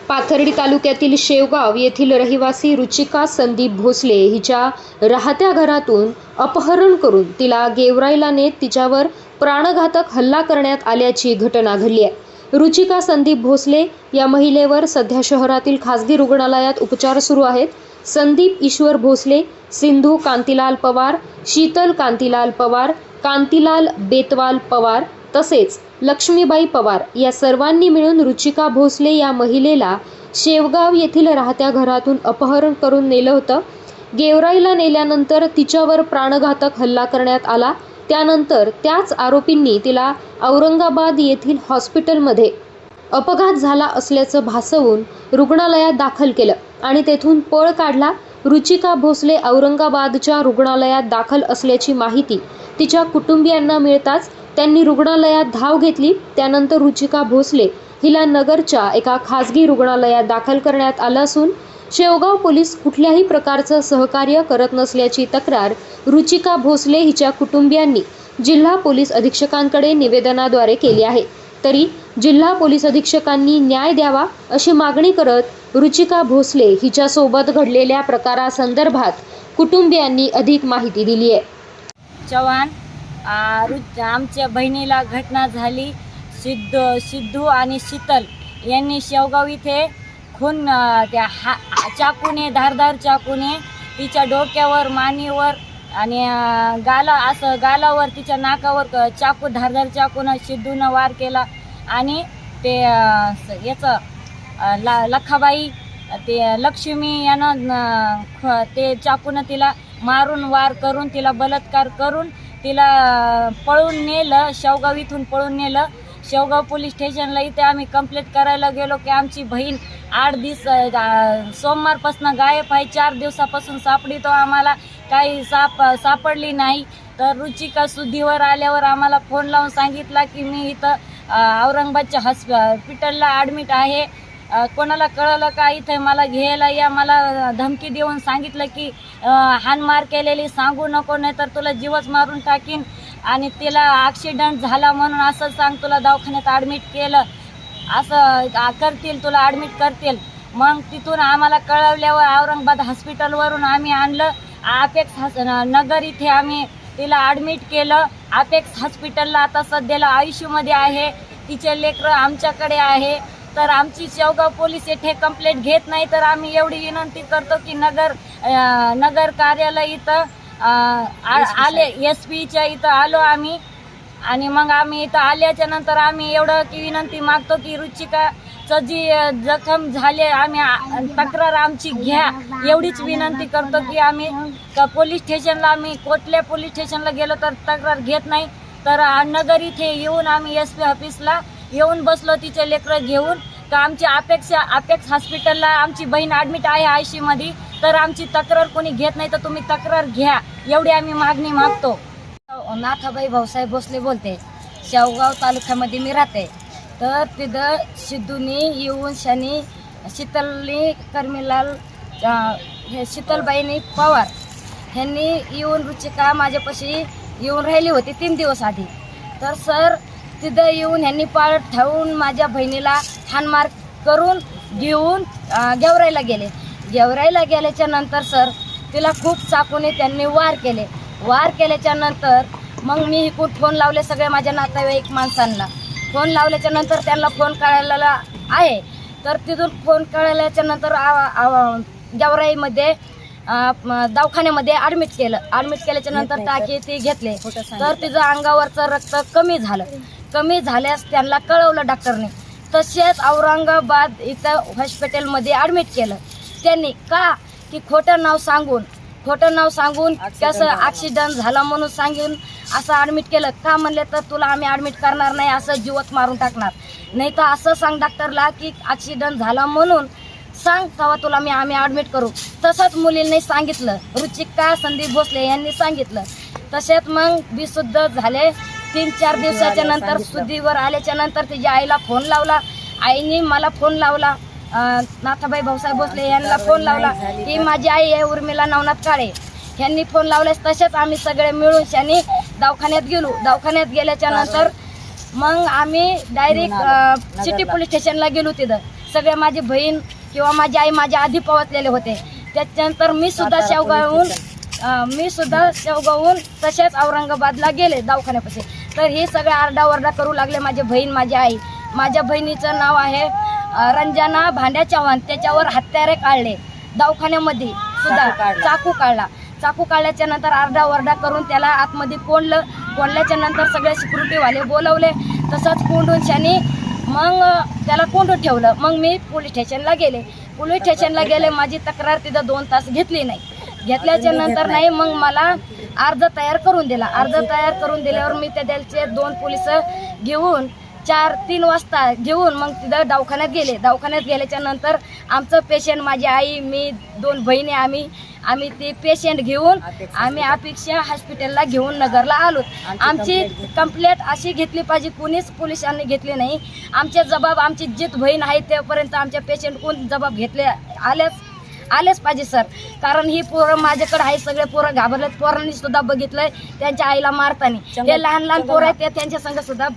पाथर्डी तालुक्यातील शेवगाव येथील रहिवासी रुचिका संदीप भोसले हिच्या राहत्या घरातून अपहरण करून तिला गेवराईला नेत तिच्यावर प्राणघातक हल्ला करण्यात आल्याची घटना घडली आहे। रुचिका संदीप भोसले या महिलेवर सध्या शहरातील खासगी रुग्णालयात उपचार सुरू आहेत। संदीप ईश्वर भोसले, सिंधू कांतीलाल पवार, शीतल कांतीलाल पवार, कांतीलाल बेतवाल पवार तसेच लक्ष्मीबाई पवार या सर्वांनी मिळून रुचिका भोसले या महिलेला शेवगाव येथील राहत्या घरातून अपहरण करून नेलं होतं। गेवराईला नेल्यानंतर तिच्यावर प्राणघातक हल्ला करण्यात आला। त्यानंतर त्याच आरोपींनी तिला औरंगाबाद येथील हॉस्पिटलमध्ये अपघात झाला असल्याचं भासवून रुग्णालयात दाखल केलं आणि तेथून पळ काढला। रुचिका भोसले औरंगाबादच्या रुग्णालयात दाखल असल्याची माहिती तिच्या कुटुंबियांना मिळताच त्यांनी रुग्णालयात धाव घेतली। त्यानंतर रुचिका भोसले हिला नगरच्या एका खासगी रुग्णालयात दाखल करण्यात आलं असून शेवगाव पोलीस कुठल्याही प्रकारचं सहकार्य करत नसल्याची तक्रार रुचिका भोसले हिच्या कुटुंबियांनी जिल्हा पोलीस अधीक्षकांकडे निवेदनाद्वारे केली आहे। तरी जिल्हा पोलीस अधीक्षकांनी न्याय द्यावा अशी मागणी करत रुचिका भोसले हिच्या सोबत घडलेल्या प्रकारासंदर्भात कुटुंबियांनी अधिक माहिती दिली आहे। चव्हाण आमच्या बहिणीला घटना झाली। सिद्धू आणि शीतल यांनी शेवगाव इथे खून त्या चाकूने धारदार चाकूने तिच्या डोक्यावर, मानेवर आणि गालावर तिच्या नाकावर धारदार चाकूनं सिद्धूनं वार केला आणि ते याचं लखाबाई ते लक्ष्मी यानं ते चाकूनं तिला मारून वार करून तिला बलात्कार करून तिला पळून नेलं। शेवगाव इथून पळून नेलं। शेवगाव पोलीस स्टेशनला इथे आम्ही कंप्लेंट करायला गेलो की आमची बहीण 8 दिवस सोमवारपासून गायब आहे, 4 दिवसापासून सापडी तो आम्हाला काही सापडली नाही। तर रुचिका सुद्धीवर आल्यावर आम्हाला फोन लावून सांगितला की मी इथं औरंगाबादच्या हॉस्पिटलला ॲडमिट आहे, कोणाला कळलं का इथे मला घ्यायला या। मला धमकी देऊन सांगितलं की हाणमार केलेली सांगू नको, नाही तर तुला जीवच मारून टाकीन आणि तिला ॲक्सिडेंट झाला म्हणून असं सांग, तुला दवाखान्यात ॲडमिट केलं असं करतील, तुला ॲडमिट करतील। मग तिथून आम्हाला कळवल्यावर औरंगाबाद हॉस्पिटलवरून आम्ही आणलं अपेक्स नगर इथे आम्ही तिला ॲडमिट केलं। अपेक्स हॉस्पिटलला आता सध्याला आयुष्यमध्ये आहे। तिचे लेकरं आमच्याकडे आहे। तर आमची शेवगाव पोलीस येथे कंप्लेंट घेत नाही। तर आम्ही एवढी विनंती करतो की नगर कार्यालय इथं आले, SP च्या इथं आलो आम्ही आणि मग आम्ही इथं आल्याच्या नंतर आम्ही एवढं की विनंती मागतो की रुचिकाचं जी जखम झाले आम्ही तक्रार आमची घ्या, एवढीच विनंती करतो की आम्ही पोलीस स्टेशनला आम्ही कुठल्या पोलीस स्टेशनला गेलो तर तक्रार घेत नाही। तर नगर इथे येऊन आम्ही SP ऑफिसला येऊन बसलो तिचे लेकरं घेऊन का आमची अपेक्स हॉस्पिटलला आमची बहीण ॲडमिट आहे ICUमध्ये, तर आमची तक्रार कोणी घेत नाही, तर तुम्ही तक्रार घ्या, एवढी आम्ही मागणी मागतो। नाथाबाई भाऊसाहेब भोसले बोलते, शेवगाव तालुक्यामध्ये मी राहते। तर तिथं सिद्धूनी येऊन शनी शीतलनी कर्मीलाल हे शीतलबाईनी पवार ह्यांनी येऊन रुचिका माझ्यापाशी येऊन राहिली होती 3 दिवस आधी। तर सर तिथं येऊन ह्यांनी पाळ ठेवून माझ्या बहिणीला हाणमार करून घेऊन गेवराईला गेले। गेवराईला गेल्याच्या नंतर सर तिला खूप चाकूने त्यांनी वार केल्याच्या नंतर मग मी इकडून फोन लावले सगळे माझ्या नातेवाईक माणसांना। फोन लावल्याच्या नंतर त्यांना फोन कळायला आहे। तर तिथून फोन कळाल्याच्या नंतर गेवराईमध्ये दवाखान्यामध्ये ॲडमिट केल्याच्या नंतर टाके ते घेतले। तर तिचं अंगावरचं रक्त कमी झाल्यास त्यांना कळवलं डॉक्टरने। तसेच औरंगाबाद इथं हॉस्पिटलमध्ये ॲडमिट केलं त्यांनी का की खोटं नाव सांगून कसं ॲक्सिडेंट झाला म्हणून सांगून असं ॲडमिट केलं का म्हणले तर तुला आम्ही ॲडमिट करणार नाही, असं जीवत मारून टाकणार, नाही तर असं सांग डॉक्टरला की ॲक्सिडेंट झाला म्हणून सांग तेव्हा तुला आम्ही ॲडमिट करू। तसंच मुलींनी सांगितलं, रुचिका संदीप भोसले यांनी सांगितलं। तसेच मग बेशुद्ध झाले। 3-4 दिवसाच्या नंतर शुद्धीवर आल्याच्या नंतर तिच्या आईला फोन लावला, आईने मला फोन लावला, नाथाबाई भाऊसाहेब भोसले यांना फोन लावला की माझी आई आहे उर्मिला नवनाथ काळे, यांनी फोन लावल्यास तसेच आम्ही सगळे मिळून शनी दवाखान्यात गेलो। दवाखान्यात गेल्याच्या नंतर मग आम्ही डायरेक्ट सिटी पोलीस स्टेशनला गेलो। तिथं सगळे माझी बहीण किंवा माझी आई माझ्या आधी पोहोचलेले होते. त्याच्यानंतर मी सुद्धा शेवगावहून तसेच औरंगाबादला गेले दवाखान्यापाशी. तर हे सगळे आरडाओरडा करू लागले माझी बहीण माझी आई. माझ्या बहिणीचं नाव आहे रंजना भांड्या चव्हाण. त्याच्यावर हत्यारे काढले दवाखान्यामध्ये सुद्धा चाकू काढल्याच्या नंतर आरडाओरडा करून त्याला आतमध्ये कोंडल्याच्या नंतर सगळे सिक्युरिटीवाले बोलवले. तसंच कोंडून शानी मग त्याला कोंडून ठेवलं. मग मी पोलीस स्टेशनला गेले. माझी तक्रार तिथं 2 तास घेतली नाही. घेतल्याच्या नंतर नाही मग मला अर्ज तयार करून दिल्यावर मी त्याचे 2 पोलिस घेऊन 4-3 वाजता घेऊन मग तिथं दवाखान्यात गेल्याच्या नंतर आमचं पेशंट माझी आई मी 2 बहिणी आम्ही ते पेशंट घेऊन आम्ही अपेक्षा हॉस्पिटलला घेऊन नगरला आलो. आमची कंप्लेंट अशी घेतली पाहिजे, कुणीच पोलिसांनी घेतली नाही. आमची जित बहीण आहे तेपर्यंत आमच्या पेशंट कोण जबाब घेतले आलेच पाहिजे सर. कारण ही पोरं माझ्याकडे आहे, सगळे पोरं घाबरलेत. पोरांनी सुद्धा बघितलंय त्यांच्या आईला मारताना. हे लहान पोरं आहेत त्यांच्या संग सुद्धा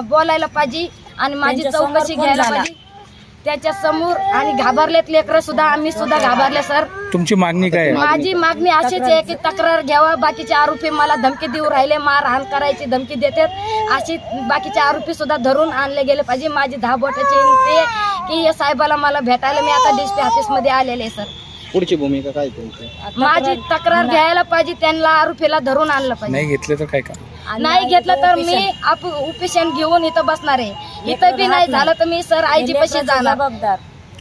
बोलायला पाहिजे आणि माझी चौकशी घ्यायला पाहिजे त्याच्या समोर. आणि घाबरलेत लेकरं सुद्धा, आम्ही सुद्धा घाबरले सर. तुमची मागणी काय आहे? माझी मागणी अशीच आहे की तक्रार घ्यावा. बाकीचे आरोपी मला धमकी देऊ राहिले, मारहाण करायची धमकी देतात. अशी बाकीचे आरोपी सुद्धा धरून आणले गेले पाहिजे. माझी 10 बोटाची विनंती आहे की या साहेबाला मला भेटायला. मी आता DSP ऑफिसमध्ये आलेले आहे सर. पुढची भूमिका काय तुमची? माझी तक्रार घ्यायला पाहिजे, त्यांना आरोपीला धरून आणलं पाहिजे. नाही घेतले तर काय का? नाही घेतलं तर मी उपेशन घेऊन इथं बसणार आहे. इथं बी नाही झालं तर मी सर आईजी पाशी जाणार.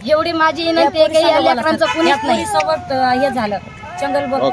एवढी माझी विनंती आहे की या लेकरांचं कुणीच नाही. सोबत हे झालं चंगलबोर